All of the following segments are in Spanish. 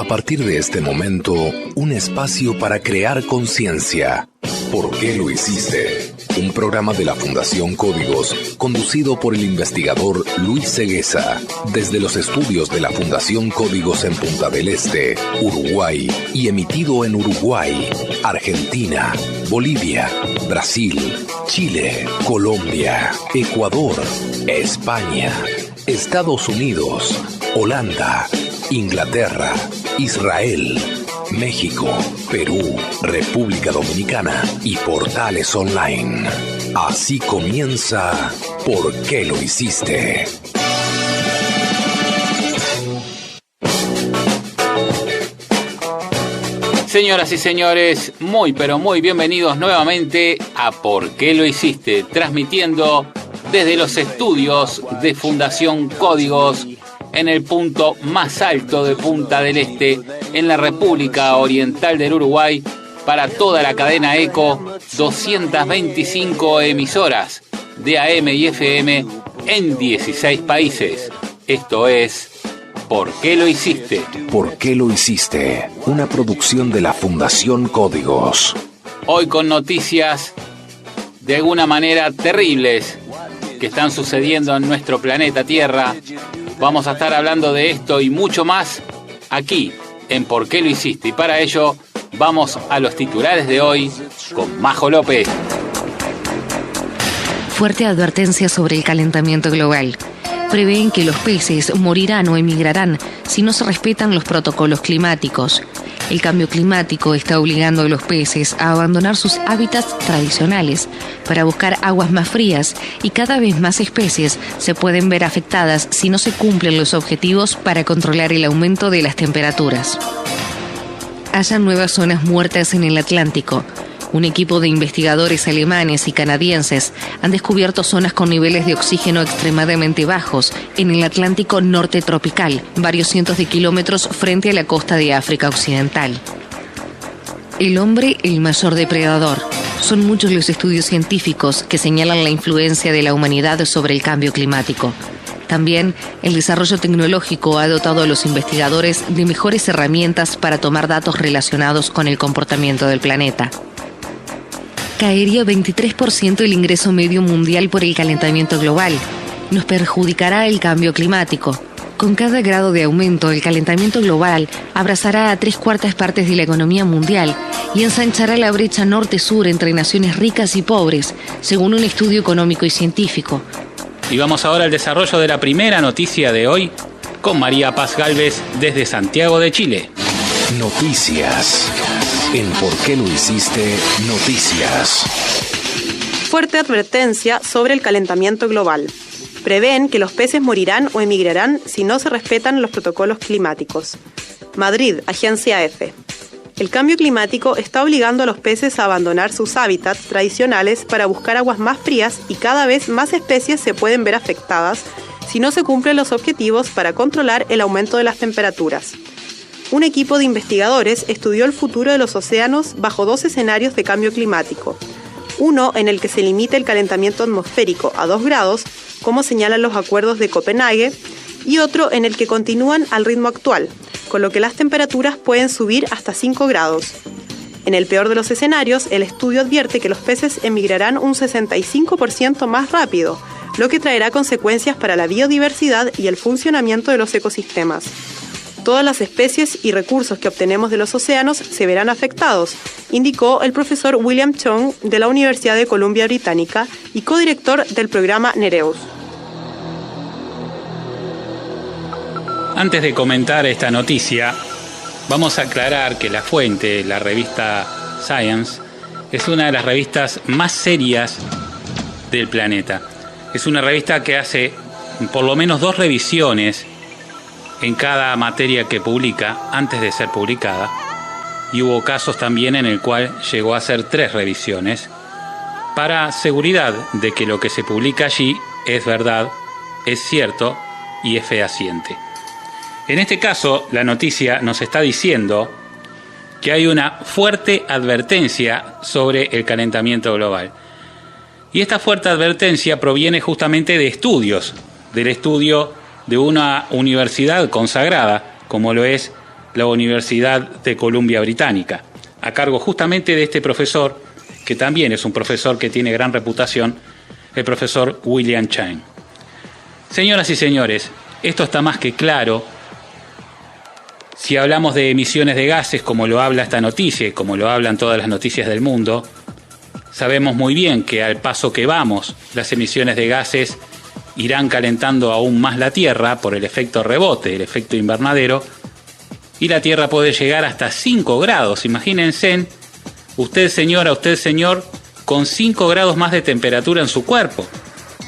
A partir de este momento, un espacio para crear conciencia. ¿Por qué lo hiciste? Un programa de la Fundación Códigos, conducido por el investigador Luis Cegueza, desde los estudios de la Fundación Códigos en Punta del Este, Uruguay, y emitido en Uruguay, Argentina, Bolivia, Brasil, Chile, Colombia, Ecuador, España, Estados Unidos, Holanda, Inglaterra, Israel, México, Perú, República Dominicana y portales online. Así comienza ¿Por qué lo hiciste? Señoras y señores, muy pero muy bienvenidos nuevamente a ¿Por qué lo hiciste? Transmitiendo desde los estudios de Fundación Códigos en el punto más alto de Punta del Este, en la República Oriental del Uruguay, para toda la cadena ECO, 225 emisoras de AM y FM en 16 países. Esto es ¿Por qué lo hiciste? ¿Por qué lo hiciste? Una producción de la Fundación Códigos. Hoy con noticias de alguna manera terribles que están sucediendo en nuestro planeta Tierra. Vamos a estar hablando de esto y mucho más aquí en ¿Por qué lo hiciste? Y para ello vamos a los titulares de hoy con Majo López. Fuerte advertencia sobre el calentamiento global. Prevén que los peces morirán o emigrarán si no se respetan los protocolos climáticos. El cambio climático está obligando a los peces a abandonar sus hábitats tradicionales para buscar aguas más frías, y cada vez más especies se pueden ver afectadas si no se cumplen los objetivos para controlar el aumento de las temperaturas. Hayan nuevas zonas muertas en el Atlántico. Un equipo de investigadores alemanes y canadienses han descubierto zonas con niveles de oxígeno extremadamente bajos en el Atlántico norte tropical, varios cientos de kilómetros frente a la costa de África Occidental. El hombre, el mayor depredador. Son muchos los estudios científicos que señalan la influencia de la humanidad sobre el cambio climático. También, el desarrollo tecnológico ha dotado a los investigadores de mejores herramientas para tomar datos relacionados con el comportamiento del planeta. Caería 23% el ingreso medio mundial por el calentamiento global. Nos perjudicará el cambio climático. Con cada grado de aumento, el calentamiento global abrazará a 3/4 partes de la economía mundial y ensanchará la brecha norte-sur entre naciones ricas y pobres, según un estudio económico y científico. Y vamos ahora al desarrollo de la primera noticia de hoy con María Paz Gálvez desde Santiago de Chile. Noticias. En ¿Por qué lo hiciste? Noticias. Fuerte advertencia sobre el calentamiento global. Prevén que los peces morirán o emigrarán si no se respetan los protocolos climáticos. Madrid, Agencia EFE. El cambio climático está obligando a los peces a abandonar sus hábitats tradicionales para buscar aguas más frías, y cada vez más especies se pueden ver afectadas si no se cumplen los objetivos para controlar el aumento de las temperaturas. Un equipo de investigadores estudió el futuro de los océanos bajo 2 escenarios de cambio climático. Uno en el que se limita el calentamiento atmosférico a 2 grados, como señalan los acuerdos de Copenhague, y otro en el que continúan al ritmo actual, con lo que las temperaturas pueden subir hasta 5 grados. En el peor de los escenarios, el estudio advierte que los peces emigrarán un 65% más rápido, lo que traerá consecuencias para la biodiversidad y el funcionamiento de los ecosistemas. Todas las especies y recursos que obtenemos de los océanos se verán afectados, indicó el profesor William Chong de la Universidad de Columbia Británica y codirector del programa Nereus. Antes de comentar esta noticia, vamos a aclarar que la fuente, la revista Science, es una de las revistas más serias del planeta. Es una revista que hace por lo menos 2 revisiones en cada materia que publica antes de ser publicada, y hubo casos también en el cual llegó a hacer 3 revisiones para seguridad de que lo que se publica allí es verdad, es cierto y es fehaciente. En este caso, la noticia nos está diciendo que hay una fuerte advertencia sobre el calentamiento global. Y esta fuerte advertencia proviene justamente de estudios, del estudio de una universidad consagrada, como lo es la Universidad de Columbia Británica, a cargo justamente de este profesor, que también es un profesor que tiene gran reputación, el profesor William Chang. Señoras y señores, esto está más que claro. Si hablamos de emisiones de gases, como lo habla esta noticia y como lo hablan todas las noticias del mundo, sabemos muy bien que al paso que vamos, las emisiones de gases irán calentando aún más la Tierra por el efecto rebote, el efecto invernadero, y la Tierra puede llegar hasta 5 grados. Imagínense, usted señora, usted señor, con 5 grados más de temperatura en su cuerpo.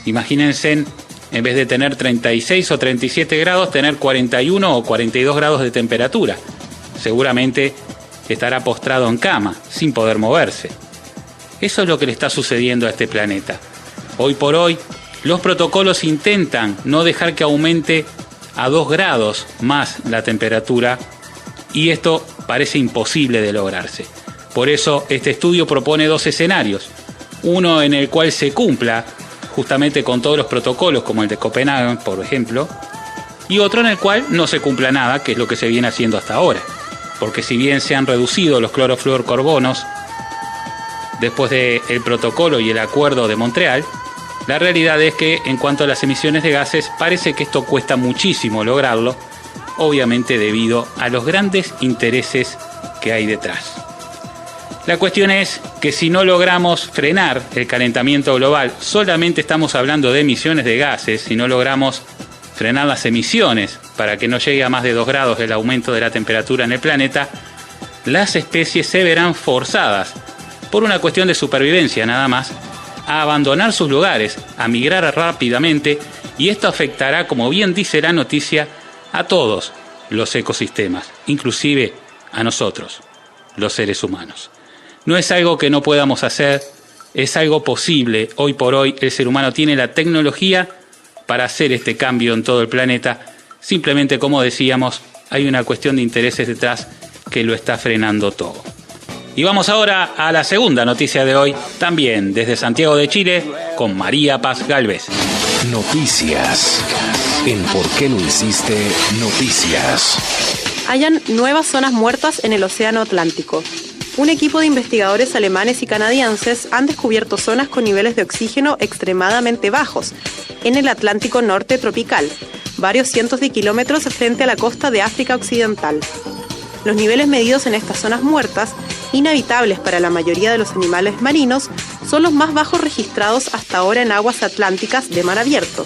Imagínense, en vez de tener 36 o 37 grados, tener 41 o 42 grados de temperatura. Seguramente estará postrado en cama, sin poder moverse. Eso es lo que le está sucediendo a este planeta. Hoy por hoy, los protocolos intentan no dejar que aumente a 2 grados más la temperatura, y esto parece imposible de lograrse. Por eso, este estudio propone 2 escenarios. Uno en el cual se cumpla justamente con todos los protocolos, como el de Copenhague, por ejemplo, y otro en el cual no se cumpla nada, que es lo que se viene haciendo hasta ahora. Porque si bien se han reducido los clorofluorcarbonos después del protocolo y el acuerdo de Montreal, la realidad es que en cuanto a las emisiones de gases, parece que esto cuesta muchísimo lograrlo, obviamente debido a los grandes intereses que hay detrás. La cuestión es que si no logramos frenar el calentamiento global, solamente estamos hablando de emisiones de gases, si no logramos frenar las emisiones para que no llegue a más de 2 grados el aumento de la temperatura en el planeta, las especies se verán forzadas, por una cuestión de supervivencia nada más, a abandonar sus lugares, a migrar rápidamente, y esto afectará, como bien dice la noticia, a todos los ecosistemas, inclusive a nosotros, los seres humanos. No es algo que no podamos hacer, es algo posible. Hoy por hoy el ser humano tiene la tecnología para hacer este cambio en todo el planeta. Simplemente, como decíamos, hay una cuestión de intereses detrás que lo está frenando todo. Y vamos ahora a la segunda noticia de hoy, también desde Santiago de Chile, con María Paz Galvez. Noticias. En ¿Por qué lo hiciste? Noticias. Hallan nuevas zonas muertas en el Océano Atlántico. Un equipo de investigadores alemanes y canadienses han descubierto zonas con niveles de oxígeno extremadamente bajos en el Atlántico Norte tropical, varios cientos de kilómetros frente a la costa de África Occidental. Los niveles medidos en estas zonas muertas, inhabitables para la mayoría de los animales marinos, son los más bajos registrados hasta ahora en aguas atlánticas de mar abierto.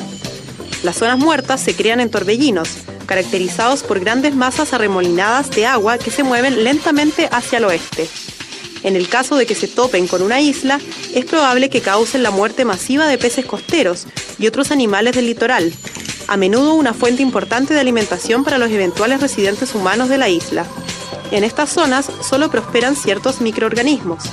Las zonas muertas se crean en torbellinos, caracterizados por grandes masas arremolinadas de agua que se mueven lentamente hacia el oeste. En el caso de que se topen con una isla, es probable que causen la muerte masiva de peces costeros y otros animales del litoral, a menudo una fuente importante de alimentación para los eventuales residentes humanos de la isla. En estas zonas solo prosperan ciertos microorganismos.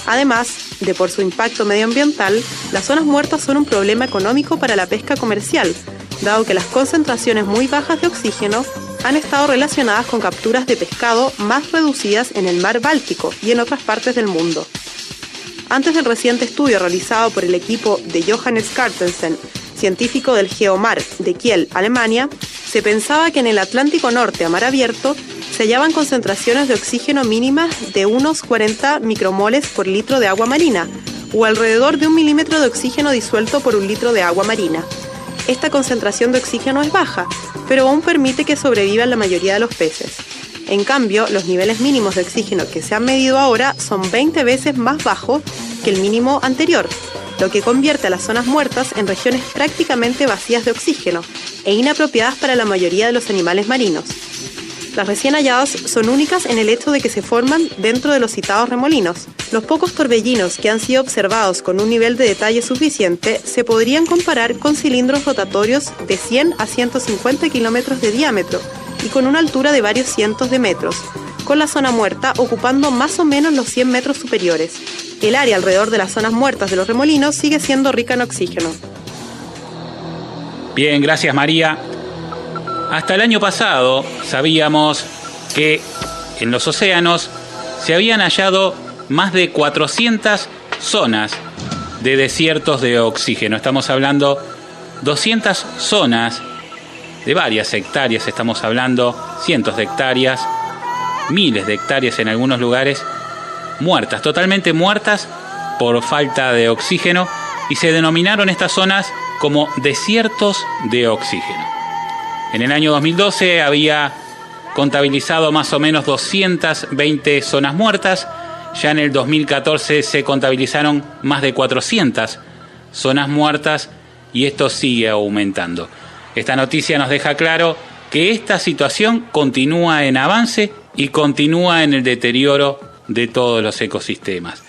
Además de por su impacto medioambiental, las zonas muertas son un problema económico para la pesca comercial, dado que las concentraciones muy bajas de oxígeno han estado relacionadas con capturas de pescado más reducidas en el mar Báltico y en otras partes del mundo. Antes del reciente estudio realizado por el equipo de Johannes Carstensen, científico del Geomar de Kiel, Alemania, se pensaba que en el Atlántico Norte a mar abierto se hallaban concentraciones de oxígeno mínimas de unos 40 micromoles por litro de agua marina, o alrededor de 1 milímetro de oxígeno disuelto por 1 litro de agua marina. Esta concentración de oxígeno es baja, pero aún permite que sobrevivan la mayoría de los peces. En cambio, los niveles mínimos de oxígeno que se han medido ahora son 20 veces más bajos que el mínimo anterior, lo que convierte a las zonas muertas en regiones prácticamente vacías de oxígeno e inapropiadas para la mayoría de los animales marinos. Las recién halladas son únicas en el hecho de que se forman dentro de los citados remolinos. Los pocos torbellinos que han sido observados con un nivel de detalle suficiente se podrían comparar con cilindros rotatorios de 100 a 150 kilómetros de diámetro y con una altura de varios cientos de metros, con la zona muerta ocupando más o menos los 100 metros superiores. El área alrededor de las zonas muertas de los remolinos sigue siendo rica en oxígeno. Bien, gracias María. Hasta el año pasado sabíamos que en los océanos se habían hallado más de 400 zonas de desiertos de oxígeno. Estamos hablando 200 zonas de varias hectáreas, estamos hablando cientos de hectáreas miles de hectáreas en algunos lugares muertas, totalmente muertas por falta de oxígeno, y se denominaron estas zonas como desiertos de oxígeno. En el año 2012 había contabilizado más o menos 220 zonas muertas. Ya en el 2014 se contabilizaron más de 400 zonas muertas y esto sigue aumentando. Esta noticia nos deja claro que esta situación continúa en avance y continúa en el deterioro de todos los ecosistemas.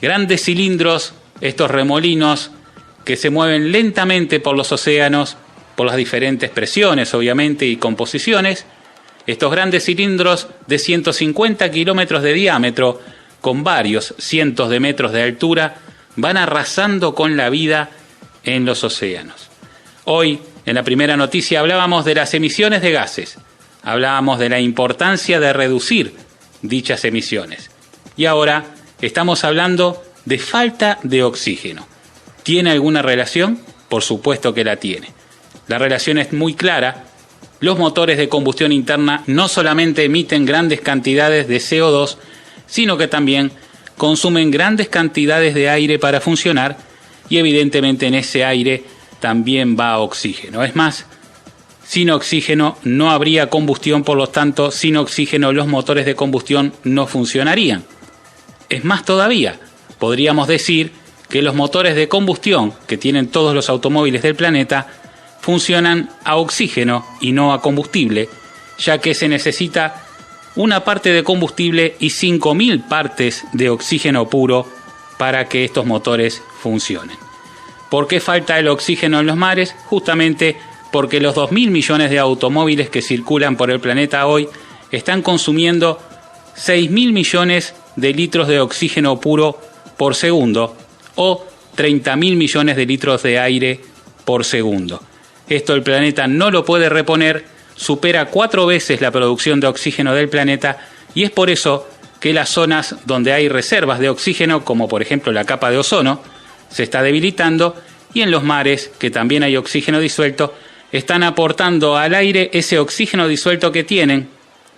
Grandes cilindros, estos remolinos que se mueven lentamente por los océanos, por las diferentes presiones obviamente y composiciones. Estos grandes cilindros de 150 kilómetros de diámetro, con varios cientos de metros de altura, van arrasando con la vida en los océanos. Hoy, en la primera noticia, hablábamos de las emisiones de gases, hablábamos de la importancia de reducir dichas emisiones. Y ahora estamos hablando de falta de oxígeno. ¿Tiene alguna relación? Por supuesto que la tiene. La relación es muy clara. Los motores de combustión interna no solamente emiten grandes cantidades de CO2, sino que también consumen grandes cantidades de aire para funcionar, y evidentemente en ese aire también va oxígeno. Es más, sin oxígeno no habría combustión, por lo tanto, sin oxígeno los motores de combustión no funcionarían. Es más todavía, podríamos decir que los motores de combustión que tienen todos los automóviles del planeta funcionan a oxígeno y no a combustible, ya que se necesita una parte de combustible y 5.000 partes de oxígeno puro para que estos motores funcionen. ¿Por qué falta el oxígeno en los mares? Justamente porque los 2.000 millones de automóviles que circulan por el planeta hoy están consumiendo 6.000 millones de litros de oxígeno puro por segundo o 30.000 millones de litros de aire por segundo. Esto el planeta no lo puede reponer, supera 4 veces la producción de oxígeno del planeta, y es por eso que las zonas donde hay reservas de oxígeno, como por ejemplo la capa de ozono, se está debilitando, y en los mares, que también hay oxígeno disuelto, están aportando al aire ese oxígeno disuelto que tienen,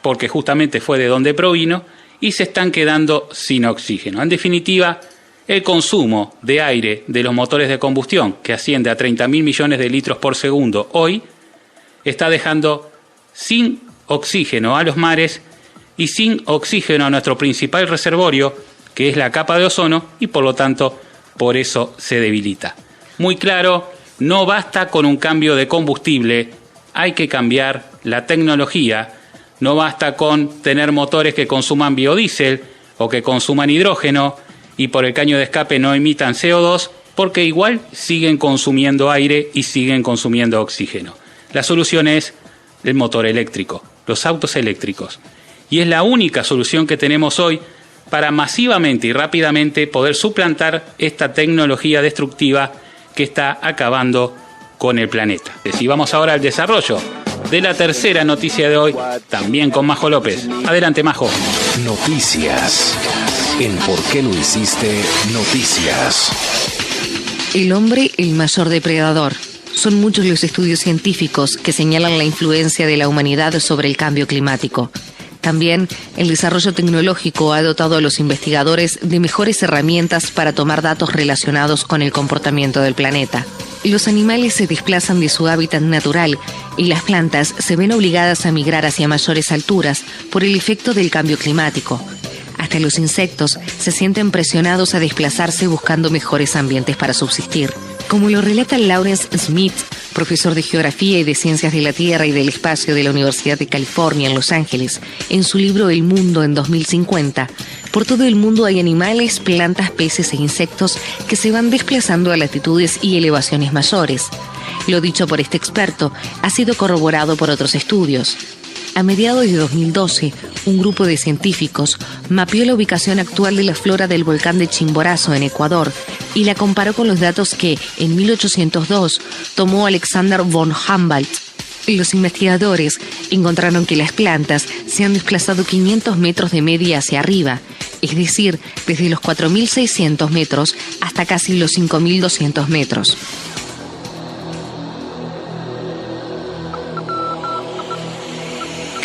porque justamente fue de donde provino, y se están quedando sin oxígeno. En definitiva, el consumo de aire de los motores de combustión, que asciende a 30.000 millones de litros por segundo hoy, está dejando sin oxígeno a los mares y sin oxígeno a nuestro principal reservorio, que es la capa de ozono, y por lo tanto, por eso se debilita. Muy claro, no basta con un cambio de combustible, hay que cambiar la tecnología. No basta con tener motores que consuman biodiesel o que consuman hidrógeno y por el caño de escape no emitan CO2, porque igual siguen consumiendo aire y siguen consumiendo oxígeno. La solución es el motor eléctrico, los autos eléctricos. Y es la única solución que tenemos hoy para masivamente y rápidamente poder suplantar esta tecnología destructiva que está acabando con el planeta. Y vamos ahora al desarrollo de la tercera noticia de hoy, también con Majo López. Adelante, Majo. Noticias. En ¿Por qué lo hiciste? Noticias. El hombre, el mayor depredador. Son muchos los estudios científicos que señalan la influencia de la humanidad sobre el cambio climático. También, el desarrollo tecnológico ha dotado a los investigadores de mejores herramientas para tomar datos relacionados con el comportamiento del planeta. Los animales se desplazan de su hábitat natural y las plantas se ven obligadas a migrar hacia mayores alturas por el efecto del cambio climático. Hasta los insectos se sienten presionados a desplazarse buscando mejores ambientes para subsistir. Como lo relata Lawrence Smith, profesor de Geografía y de Ciencias de la Tierra y del Espacio de la Universidad de California en Los Ángeles, en su libro El Mundo en 2050, por todo el mundo hay animales, plantas, peces e insectos que se van desplazando a latitudes y elevaciones mayores. Lo dicho por este experto ha sido corroborado por otros estudios. A mediados de 2012, un grupo de científicos mapeó la ubicación actual de la flora del volcán de Chimborazo en Ecuador y la comparó con los datos que, en 1802, tomó Alexander von Humboldt. Los investigadores encontraron que las plantas se han desplazado 500 metros de media hacia arriba, es decir, desde los 4.600 metros hasta casi los 5.200 metros.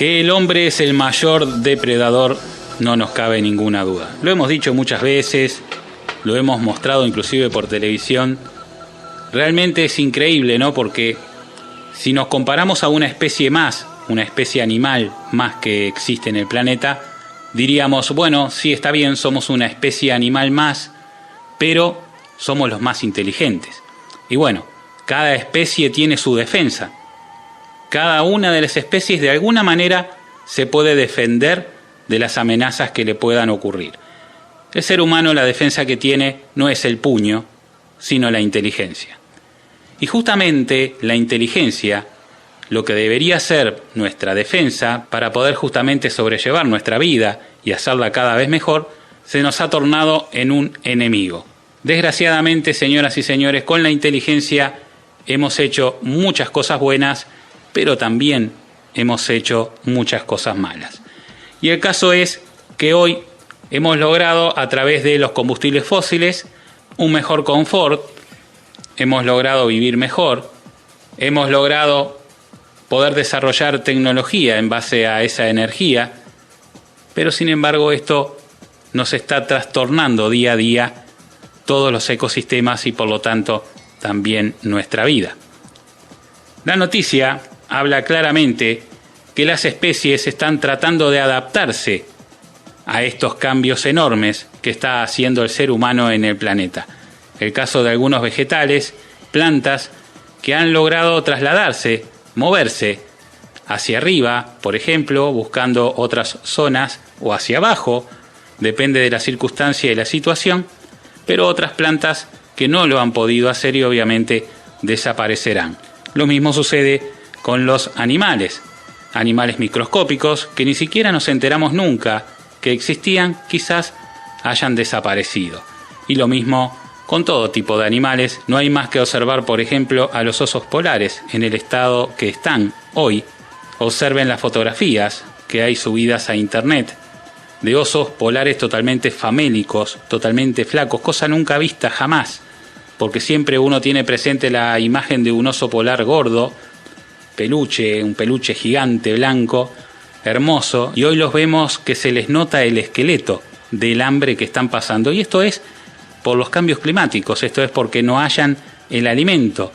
Que el hombre es el mayor depredador no nos cabe ninguna duda. Lo hemos dicho muchas veces, lo hemos mostrado inclusive por televisión. Realmente es increíble, ¿no? Porque si nos comparamos a una especie más, una especie animal más que existe en el planeta, diríamos, bueno, sí está bien, somos una especie animal más, pero somos los más inteligentes. Y bueno, cada especie tiene su defensa. Cada una de las especies de alguna manera se puede defender de las amenazas que le puedan ocurrir. El ser humano, la defensa que tiene no es el puño, sino la inteligencia. Y justamente la inteligencia, lo que debería ser nuestra defensa para poder justamente sobrellevar nuestra vida y hacerla cada vez mejor, se nos ha tornado en un enemigo. Desgraciadamente, señoras y señores, con la inteligencia hemos hecho muchas cosas buenas, pero también hemos hecho muchas cosas malas. Y el caso es que hoy hemos logrado, a través de los combustibles fósiles, un mejor confort, hemos logrado vivir mejor, hemos logrado poder desarrollar tecnología en base a esa energía, pero sin embargo esto nos está trastornando día a día todos los ecosistemas y por lo tanto también nuestra vida. La noticia habla claramente que las especies están tratando de adaptarse a estos cambios enormes que está haciendo el ser humano en el planeta. El caso de algunos vegetales, plantas, que han logrado trasladarse, moverse hacia arriba, por ejemplo, buscando otras zonas, o hacia abajo, depende de la circunstancia y la situación, pero otras plantas que no lo han podido hacer y obviamente desaparecerán. Lo mismo sucede con los animales microscópicos que ni siquiera nos enteramos nunca que existían, quizás hayan desaparecido. Y lo mismo con todo tipo de animales. No hay más que observar, por ejemplo, a los osos polares en el estado que están hoy. Observen las fotografías que hay subidas a internet de osos polares totalmente famélicos, totalmente flacos, cosa nunca vista jamás, porque siempre uno tiene presente la imagen de un oso polar gordo, un peluche gigante blanco, hermoso, y hoy los vemos que se les nota el esqueleto del hambre que están pasando, y esto es por los cambios climáticos, esto es porque no hallan el alimento.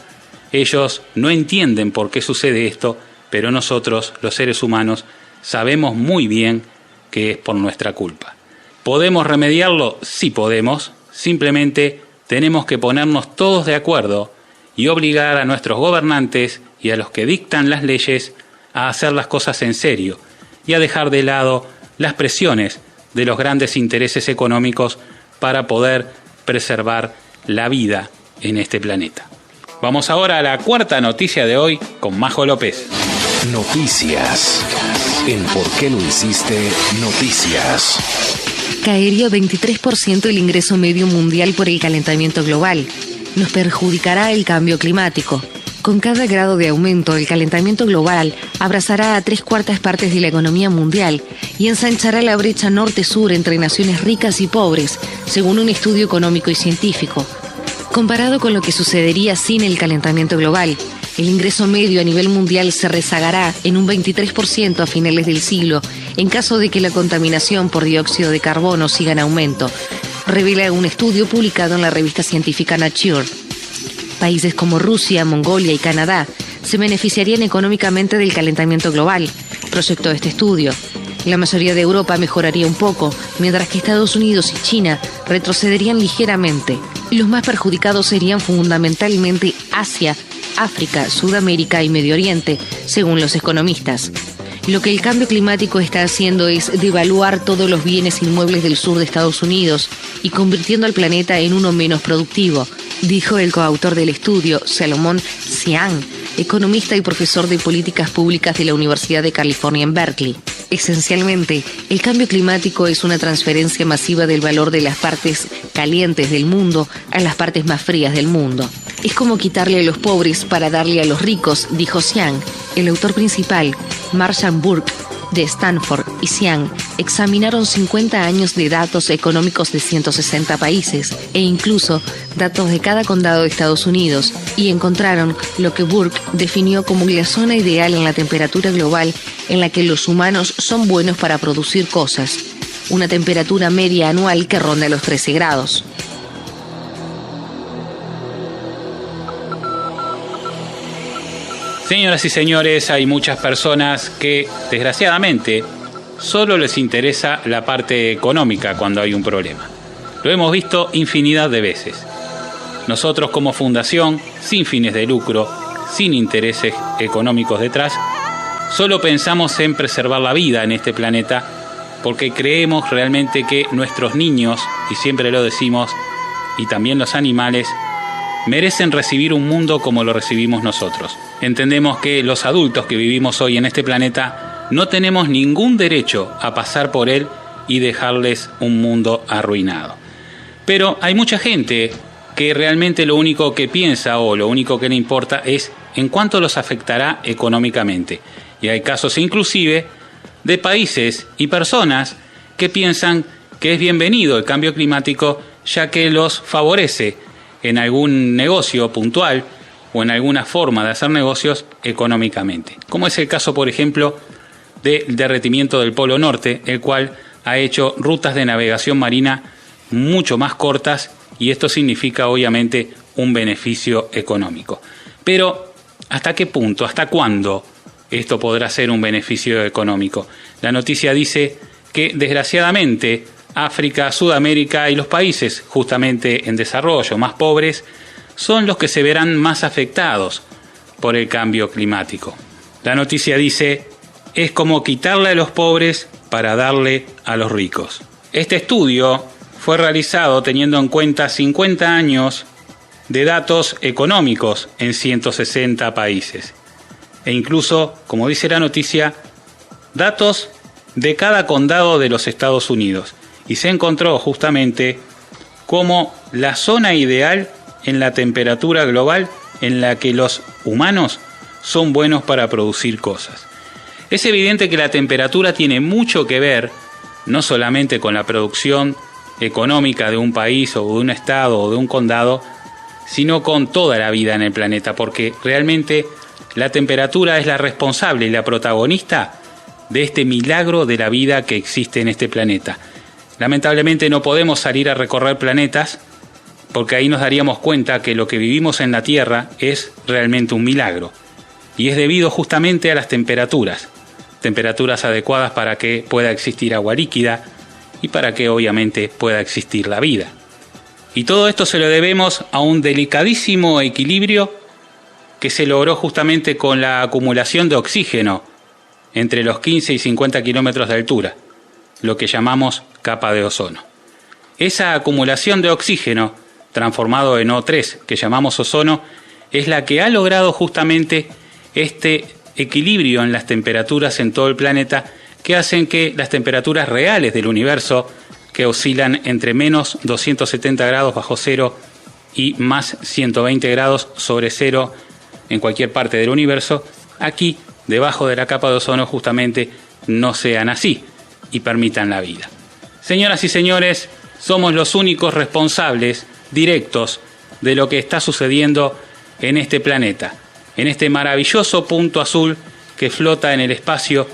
Ellos no entienden por qué sucede esto, pero nosotros, los seres humanos, sabemos muy bien que es por nuestra culpa. ¿Podemos remediarlo? Sí podemos, simplemente tenemos que ponernos todos de acuerdo y obligar a nuestros gobernantes y a los que dictan las leyes a hacer las cosas en serio y a dejar de lado las presiones de los grandes intereses económicos para poder preservar la vida en este planeta. Vamos ahora a la cuarta noticia de hoy con Majo López. Noticias. En ¿Por qué lo hiciste? Noticias. Caería 23% el ingreso medio mundial por el calentamiento global. Nos perjudicará el cambio climático. Con cada grado de aumento, el calentamiento global abrazará a 3/4 partes de la economía mundial y ensanchará la brecha norte-sur entre naciones ricas y pobres, según un estudio económico y científico. Comparado con lo que sucedería sin el calentamiento global, el ingreso medio a nivel mundial se rezagará en un 23% a finales del siglo, en caso de que la contaminación por dióxido de carbono siga en aumento, revela un estudio publicado en la revista científica Nature. Países como Rusia, Mongolia y Canadá se beneficiarían económicamente del calentamiento global, proyectó este estudio. La mayoría de Europa mejoraría un poco, mientras que Estados Unidos y China retrocederían ligeramente. Los más perjudicados serían fundamentalmente Asia, África, Sudamérica y Medio Oriente, según los economistas. Lo que el cambio climático está haciendo es devaluar todos los bienes inmuebles del sur de Estados Unidos y convirtiendo al planeta en uno menos productivo, dijo el coautor del estudio, Salomón Xiang, economista y profesor de políticas públicas de la Universidad de California en Berkeley. Esencialmente, el cambio climático es una transferencia masiva del valor de las partes calientes del mundo a las partes más frías del mundo. Es como quitarle a los pobres para darle a los ricos, dijo Xiang. El autor principal, Marshall Burke, de Stanford, y Xiang examinaron 50 años de datos económicos de 160 países e incluso datos de cada condado de Estados Unidos y encontraron lo que Burke definió como la zona ideal en la temperatura global en la que los humanos son buenos para producir cosas, una temperatura media anual que ronda los 13 grados. Señoras y señores, hay muchas personas que, desgraciadamente, solo les interesa la parte económica cuando hay un problema. Lo hemos visto infinidad de veces. Nosotros como fundación, sin fines de lucro, sin intereses económicos detrás, solo pensamos en preservar la vida en este planeta porque creemos realmente que nuestros niños, y siempre lo decimos, y también los animales, merecen recibir un mundo como lo recibimos nosotros. Entendemos que los adultos que vivimos hoy en este planeta no tenemos ningún derecho a pasar por él y dejarles un mundo arruinado. Pero hay mucha gente que realmente lo único que piensa o lo único que le importa es en cuánto los afectará económicamente. Y hay casos inclusive de países y personas que piensan que es bienvenido el cambio climático ya que los favorece en algún negocio puntual o en alguna forma de hacer negocios económicamente. Como es el caso, por ejemplo, del derretimiento del Polo Norte, el cual ha hecho rutas de navegación marina mucho más cortas y esto significa obviamente un beneficio económico. Pero, ¿hasta qué punto? ¿Hasta cuándo esto podrá ser un beneficio económico? La noticia dice que, desgraciadamente, África, Sudamérica y los países justamente en desarrollo más pobres son los que se verán más afectados por el cambio climático. La noticia dice, es como quitarle a los pobres para darle a los ricos. Este estudio fue realizado teniendo en cuenta 50 años de datos económicos en 160 países. E incluso, como dice la noticia, datos de cada condado de los Estados Unidos. Y se encontró justamente como la zona ideal en la temperatura global en la que los humanos son buenos para producir cosas. Es evidente que la temperatura tiene mucho que ver, no solamente con la producción económica de un país o de un estado o de un condado, sino con toda la vida en el planeta, porque realmente la temperatura es la responsable y la protagonista de este milagro de la vida que existe en este planeta. Lamentablemente no podemos salir a recorrer planetas porque ahí nos daríamos cuenta que lo que vivimos en la Tierra es realmente un milagro. Y es debido justamente a las temperaturas adecuadas para que pueda existir agua líquida y para que obviamente pueda existir la vida. Y todo esto se lo debemos a un delicadísimo equilibrio que se logró justamente con la acumulación de oxígeno entre los 15 y 50 kilómetros de altura, lo que llamamos capa de ozono. Esa acumulación de oxígeno, transformado en O3, que llamamos ozono, es la que ha logrado justamente este equilibrio en las temperaturas en todo el planeta, que hacen que las temperaturas reales del universo, que oscilan entre menos 270 grados bajo cero y más 120 grados sobre cero en cualquier parte del universo, aquí, debajo de la capa de ozono, justamente no sean así y permitan la vida. Señoras y señores, somos los únicos responsables directos de lo que está sucediendo en este planeta, en este maravilloso punto azul que flota en el espacio,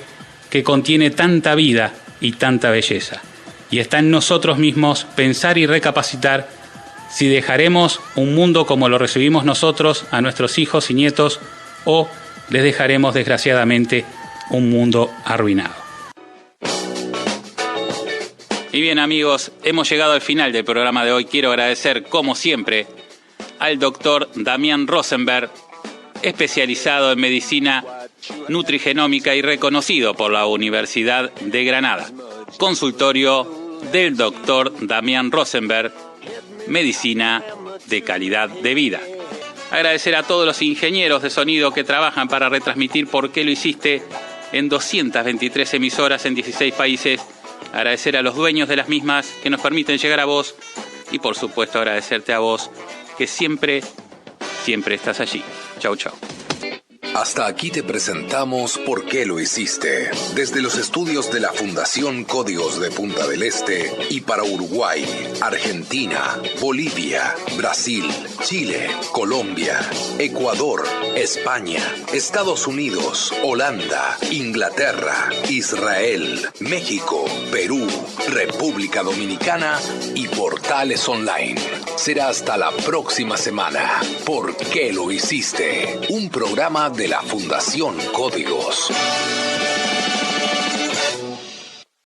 que contiene tanta vida y tanta belleza. Y está en nosotros mismos pensar y recapacitar si dejaremos un mundo como lo recibimos nosotros a nuestros hijos y nietos o les dejaremos desgraciadamente un mundo arruinado. Y bien amigos, hemos llegado al final del programa de hoy. Quiero agradecer como siempre al doctor Damián Rosenberg, especializado en medicina nutrigenómica y reconocido por la Universidad de Granada. Consultorio del doctor Damián Rosenberg, medicina de calidad de vida. Agradecer a todos los ingenieros de sonido que trabajan para retransmitir ¿Por qué lo hiciste? En 223 emisoras en 16 países. Agradecer a los dueños de las mismas que nos permiten llegar a vos. Y por supuesto agradecerte a vos que siempre estás allí. Chau, chau. Hasta aquí te presentamos ¿Por qué lo hiciste? Desde los estudios de la Fundación Códigos de Punta del Este y para Uruguay, Argentina, Bolivia, Brasil, Chile, Colombia, Ecuador, España, Estados Unidos, Holanda, Inglaterra, Israel, México, Perú, República Dominicana y Portales Online. Será hasta la próxima semana. ¿Por qué lo hiciste? Un programa de la Fundación Códigos.